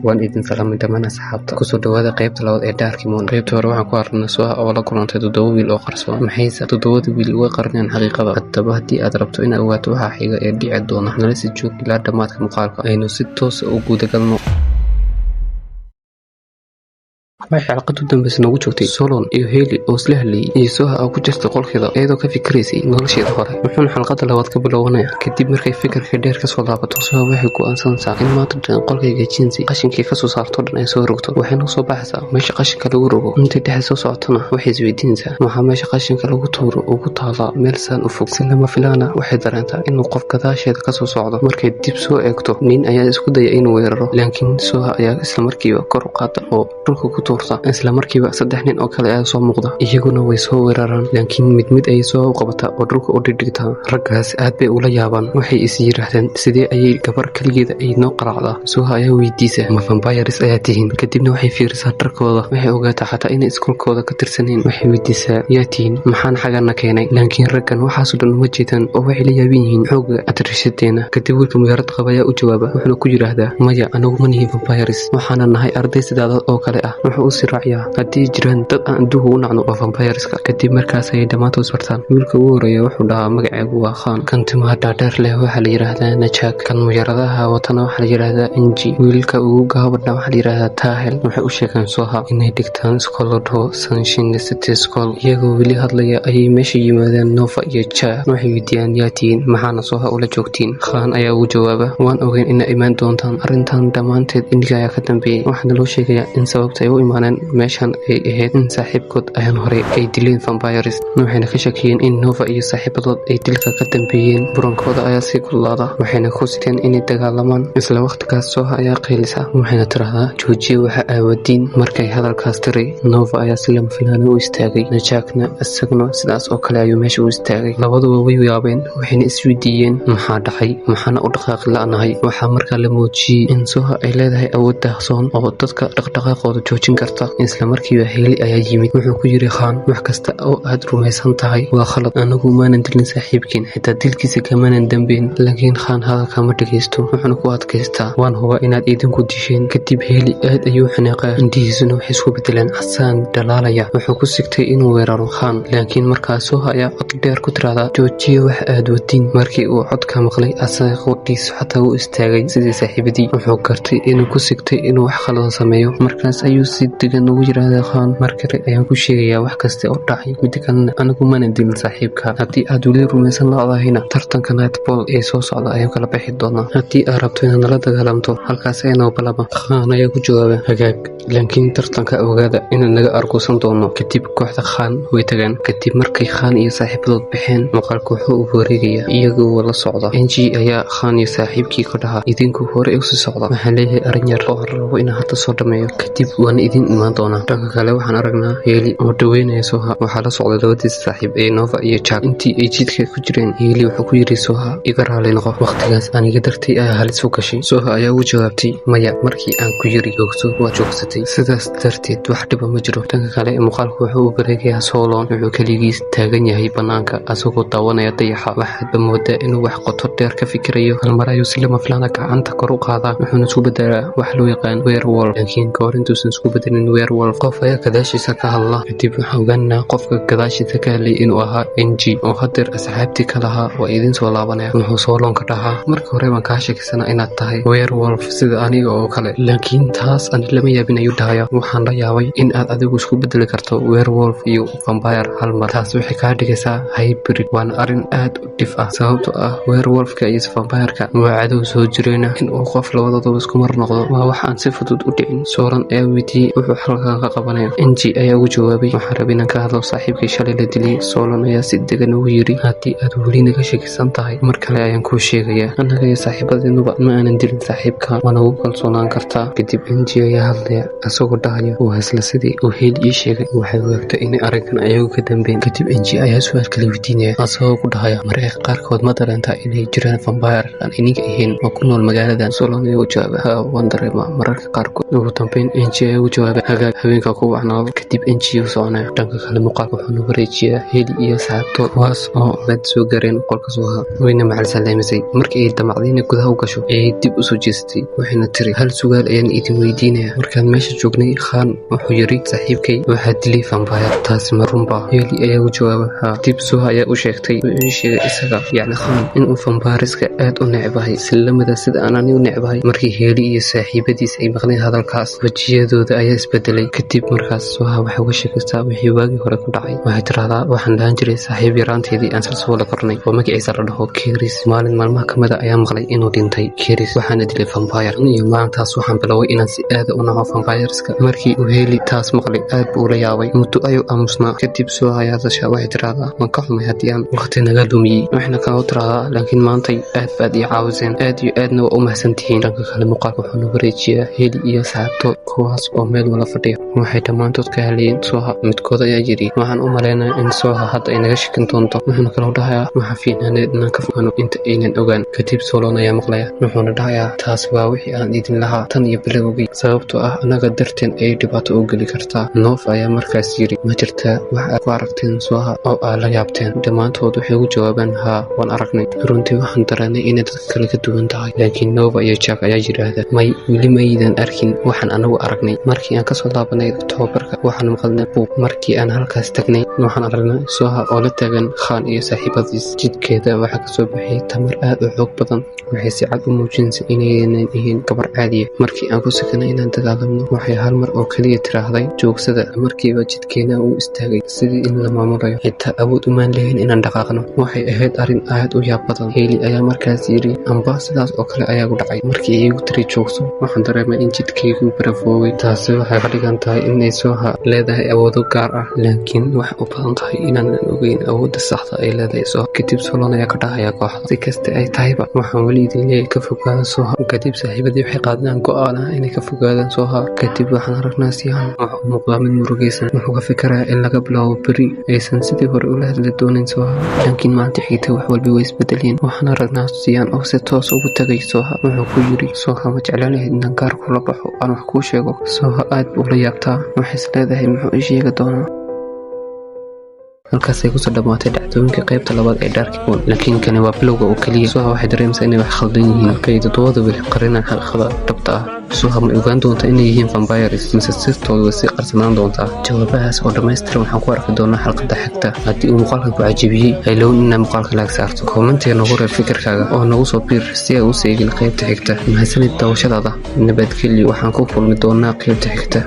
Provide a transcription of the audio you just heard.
waan idin salaamay dhammaan asxaabta kusoo dhawaada qaybta labaad ee Darkmoon. qaybta hore waxaan ku aragnay Suha oo la kulantay 7 wiil oo qarsoon. maxayse 7 wiil uga qarneen xaqiiqada? haddaba haddii aad rabto inaad ogaato waxa xiga ee dhici doona, nala sii joog ilaa dhammaadka muuqaalka aynu si toos ah u gudagalno. waxay xalqadu dambaysa nagu joogtay Solon iyo Hailey oo isla hadlayay iyo Suha oo ku jirta qolkeeda iyadoo ka fikiraysay nolosheeda hore. wuxuuna xalqada labaad ka bilowanayaa kadib markay fikirka dheer ka soo laabato. Suha waxay go'aansanaysaa in maanta dhan qolkayga jinsi qashinkii ka soo saarto dhan ay soo rogto. waxayna soo baxaysaa meesha qashinka lagu rogo. intay dhexe soo socotona waxay isweydiinaysaa waxaa meesha qashinka lagu tuuro ugu taala meel saan u fog. si lama filaana waxay dareentaa inuu qof gadaasheeda ka soo socdo. markay dib soo eegto, nin ayaa isku daya inuu weeraro, laakiin Suha ayaa isla markiiba kor u qaada oo dhulka ku isla markiiba 3 nin oo kale ayaa soo muuqda. iyaguna way soo weeraraan, laakiin mid ayay soo qabataa oo dhulka u dhigtaa. raggaas aad bay ula yaabaan. waxay is yiraahdeen sidee ayay gabar kaligeeda ay noo qaraacdaa. Suha ayaa weydiisa ma vampires ayaa tihiin? kadibna waxay fiirisaa dharkooda. waxay ogaataa xataa inay iskuulkooda ka tirsaneen. waxay weydiisaa yaa tihiin, maxaan xagana keenay? laakiin raggan waxaasoo dhan uma jeedaan oo waxay la yaaban yihiin xooga atriishadeena. kadib wiilka muyaarad qaba ayaa u jawaaba, wuxuuna ku yiraahdaa maya, anagu ma nihin vampires, waxaana nahay arday sidaada oo kale ah. wuxuu u siraaciyaa haddii jiraan dad aan adduunka u nacno oo vampireska. kadib markaas ayay dhammaantood isbartaan. wiilka ugu horeeya wuxuu dhahaa magaceegu waa Khan. kan timaha dhaadheer leh waxaa la yidhaahdaa Najak. kan muyaaradaha watana waxaa la yidhaahdaa Inji. wiilka ugu gaabadha waxaa la yidhaahdaa Tahel. waxay u sheegeen Suha inay dhigtaan iskool la dhaho Sunshine City School. iyagoo weli hadlaya ayay meesha yimaadeen Nova iyo Ja. waxay weydiiyaan yaa tihiin, maxaana Suha ula joogtiin? Khan ayaa ugu jawaaba waan ogeyn inay imaan doontaan, arrintan dhammaanteed indiga ayaa ka dambeeyey. waxaana loo sheegayaa in sababta ay u imaaneen meeshan ay ahayd in saaxiibkood ayaan hore ay dileen vampires. waxayna ka shakiyeen in Nova iyo saaxiibadood ay dilka ka dambeeyeen. burankooda ayaa sii kululaada, waxayna ku siteen inay dagaalamaan. isla waqtigaas Suha ayaa qaylisa, waxayna tiraahdaa joojiya waxa aawadiin. markay hadalkaas tiray, Nova ayaa si lama filaana u istaagay. Najakna isaguna sidaas oo kale ayuu meesha u istaagay. labaduba way yaabeen, waxayna isweydiiyeen maxaa dhacay, maxaana u dhaqaaqi la'nahay. waxaa markaa la muujiyey in Suha ay leedahay awood daahsoon oo dadka dhaqdhaqaaqooda joojin karta. isla markiiba Hailey ayaa yimid. wuxuu ku yiri Khan, wax kasta oo aad rumaysan tahay waa khalad. anagu maanan dilin saaxiibkiin, xitaa dilkiisa kamaanan dambeyn. laakiin Khan hadalka ma dhagaysto, wuxuuna ku adkaystaa waan huba inaad idinku disheen. kadib Hailey aad ayuu xanaaqaa, indhihiisuna waxay isku bedeleen casaan dhalaalaya. wuxuu ku sigtay inuu weeraro Khan, laakiin markaas Suha ayaa cod dheer ku tiraahdaa joojiya wax aad wadin. markii uu codka maqlay, asaga qodhiisa xataa u istaagay sidii saaxiibadii. wuxuu gartay inuu ku sigtay inuu wax khalada sameeyo. markaas ayuu si degan ugu yiraahdaa Khan, markale ayaan ku sheegayaa wax kasta oo dhacay. mid kalena anagu maanan dilin saaxiibka. haddii aad weli rumaysan laadahayna, tartanka Nightball ee soo socda ayaan kala bixi doonaa. haddii aad rabto inaad nala dagaalamto, halkaas aynoo balaba. Khan ayaa ku jawaaba hagaag, laakiin tartanka ogaada inaan naga arguusan doono. kadib kooxda Khan way tagaan. kadib markay Khan iyo saaxiibadood baxeen, muuqaalka wuxuu u wareegayaa iyagoo la socda. Inji ayaa Khan iyo saaxiibkii ka dhahaa idinku hore usii socda, waxaan leeyahay arrin yar oo rabo inaan hadda soo dhameeyo, kadib waana idin imaan doonaa. dhanka kale waxaan aragnaa Hailey oo dhaweynaya Suha. waxaa la socday labadiisa saaxiib ee Nova iyo Jak. intii ay jidka ku jireen, Hailey wuxuu ku yiri Suha iga raali noqo, waqtigaas aniga dartay ayaa halis u gashay. Suha ayaa ugu jawaabtay maya, markii aan ku yiri joogto waa joogsatay, sidaas darteed wax dhiba ma jiro. dhanka kale muuqaalku wuxuu u wareegayaa Solon. wuxuu kaligiis taagan yahay banaanka asagoo daawanaya dayaxa. waxaadba moodaa inuu wax qoto dheer ka fikirayo. halmar ayuu si lama filaana gacanta kor u qaadaa, wuxuuna isku bedelaa wax loo yaqaan werewolf. laakiin kahor intuusan isku bedelin werewolf, qof ayaa gadaashiisa ka hadla. kadib waxaan ogaanaa qofka gadaashiisa ka hadlay inuu ahaa Inji oo hadeer asxaabtii ka lahaa waa idin soo laabanaya. wuxuu Solon ka dhahaa marka hore waan kaa shakisanaa inaad tahay werewolf sida aniga oo kale, laakiin taas ani lama yaabin ayuu dhahaya. waxaan la yaabay in aad adigu isku bedeli karto werewolf iyo vampire hal mar. taas waxay kaa dhigaysaa hybrid, waana arrin aad u dhif ah. sababtoo ah werewolfka iyo vampireka waa cadow soo jireyna. in uu qof labadooduba isku mar noqdo waa wax aan si fudud u dhicin. Solon ayaa weydiiyey wuxuu halkan ka qabanaya. Inji ayaa ugu jawaabay waxaan rabay inaan ka hadlo saaxiibkii shalay la dilay. Solon ayaa si degan ugu yiri haddii aad weli naga shakisan tahay, mar kale ayaan kuu sheegayaa, annaga iyo saaxiibadeenuba ma aanan dilin saaxiibka, waana ugu kalsoonaan kartaa. kadib Inji ayaa hadlaya asagoo dhahaya waa isla sidii uu Hailey ii sheegay. waxay ogaagtay inay arrinkan ayagu ka dambeyn. kadib Inji ayaa su'aal kala weydiinaya asagoo ku dhahaya mararka qaarkood ma dareentaa inay jiraan vampire aan iniga ahayn oo ku nool magaaladan? Solon ayaa u jawaaba waan dareemaa mararka qaarkood. ugu dambeyn Inji ayaa u jawaabay jawaabay hagaag habeenka ku wacnaado. Kadib NGO soconaya dhanka kale muuqaalka wuxuu nagu wareejiyaa Heli iyo saaxiibtood kuwaas oo mid soo gaareen qolka Soha wayna macal salaamisay. Markii ay damacdeen gudaha u gasho ayay dib u soo jeestay waxayna tiri hal su'aal ayaan idin weydiinaya. Markaan meesha joognay Khan wuxuu yiri saaxiibkay waxaa dilay vampire taasi ma runbaa? Heli ayaa u jawaabay haa. Dib Soha ayaa u sheegtay isaga yacni Khan inuu vampiriska aad u necbahay islamada sida aanan u necbahay. Markii Heli iyo saaxiibadiis ay maqleen hadalkaas wajiyadooda ayaa isbedelay. Kadib markaas Soha waxay uga sheekaysaa wixii waagii hore ku dhacay. Waxay tiraahdaa waxaan lahaan jiray saaxiib yaraanteedii aan soo la kornay oo magaciisa la dhaho Keris. Maalin maalmaha ka mid ah ayaa maqlay inuu dhintay Keris waxaana dilay vampire. Iyo maalintaas waxaan bilaabay inaan si aad u naco vampiriska. Markii uu Heli taas maqlay aad buu la yaabay muddo ayuu aamusnaa. Kadib Soha ayaa dasha waxay tiraahdaa waan ka xumay haddii aan waqti naga lumiyey. waxna ka tiraahdaa laakiin maantay aad baad ii caawiseen aad iyo aadna waa u mahadsantihiin. dhanka kale muuqaalka wuxuu nagu wareejiyaa Heli iyo saaxiibtood kuwaas oo meel wala fadhiya. waxay dhammaantood ka hadlayeen Soha. midkood ayaa yidhi waxaan u maleynayaa in Soha hadda ay naga shakin doonto. wuxuuna kaloo dhahayaa waxa fiicnaaneed inaan ka fogano inta aynan ogaan. kadib Solon ayaa maqlaya wuxuuna dhahayaa taas waa wixii aan idin lahaa tan iyo bilowgii sababtoo ah anaga darteen ayay dhibaato u geli kartaa. Noof ayaa markaas yidhi ma jirtaa wax aad ku aragteen Soha oo aad la yaabteen? dhammaantood waxay ugu jawaabeen haa waan aragnay. runtii waxaan dareennay inay dadka kale ka duwan tahay. laakiin Nova iyo Jack ayaa yidhaahda may weli maydan arkin waxaan anagu aragnay. markii aan kasoo laabanay tababarka waxaan maqalnay buuq. markii aan halkaas tagnay waxaan aragnay Soha oo la taagan Khan iyo saaxiibadiis. jidkeeda waxaa kasoo baxay tamar aad u xoog badan. waxay si cad u muujinaysay inaynan ahayn gabar caadiya. markii aan ku sakanay inaan dagaalamno waxay hal mar oo keliya tiraahday joogsada. markiiba jidkeena uu istaagay sidii in la maamulayo. xitaa awood umaan lahayn inaan dhaqaaqno. waxay ahayd arrin aad u yaab badan. Heli ayaa markaas yidhi amba sidaas oo kale ayaa gu dhacay. markii iigu tiri joogso waxaan dareemay in jidkaygu barafooway. taasi waxay ka dhigan tahay inay Soha leedahay awoodo gaar ah laakiin waxay u badan tahay inaanan ogeyn awoodda saxda ay leedahay Soha. kadib Solon ayaa ka dhahaya kooxda si kasta ay tahayba waxaan weli idin leeyahay ka fogaada Soha. kadib saaxiibadii waxay qaadeen go'aan ah inay ka fogaadaan Soha. kadib waxaan aragnaa Sihan wuxuu u muuqdaa mid murugaysan. wuxuu ka fikirayaa in laga bilaabo beri aysan sidii hore ula hadli doonin Soha. laakiin maanta xigtay wax walba way isbedeleen. waxaan aragnaa Sihan oo si toos ugu tagay Soha. wuxuu ku yidhi Soha ma jeclaan lahayd inaan gaar kula baxo aan wax kuu sheego. Soha aad buu la yaabtaa. waxay is leedahay muxuu ii sheegi doonaa. halkaasay kusoo dhammaatay dhacdooyinka qaybta labaad ee Dark Moon. laakiin kani waa bilowga oo keliya. Soha waxay dareemaysaa inay wax khaldan yihiin. markay dadwada weli qarinaan xaqiiqada dhabta ah. Soha ma ogaan doontaa inay yihiin vampires mise sirtooda way sii qarsanaan doontaa? jawaabahaas oo dhammaystiran waxaan ku arki doonaa xalqada xigta. haddii uu muuqaalka ku cajabiyey haylown inaa muuqaalka laag saarto. kommentiga nagu reeb fikirkaaga oo nagu soo biir si ay u seegin qaybta xigta. mahadsanid daawashadaada. nabadgelyo waxaan ku kulmi doonaa qaybta xigta.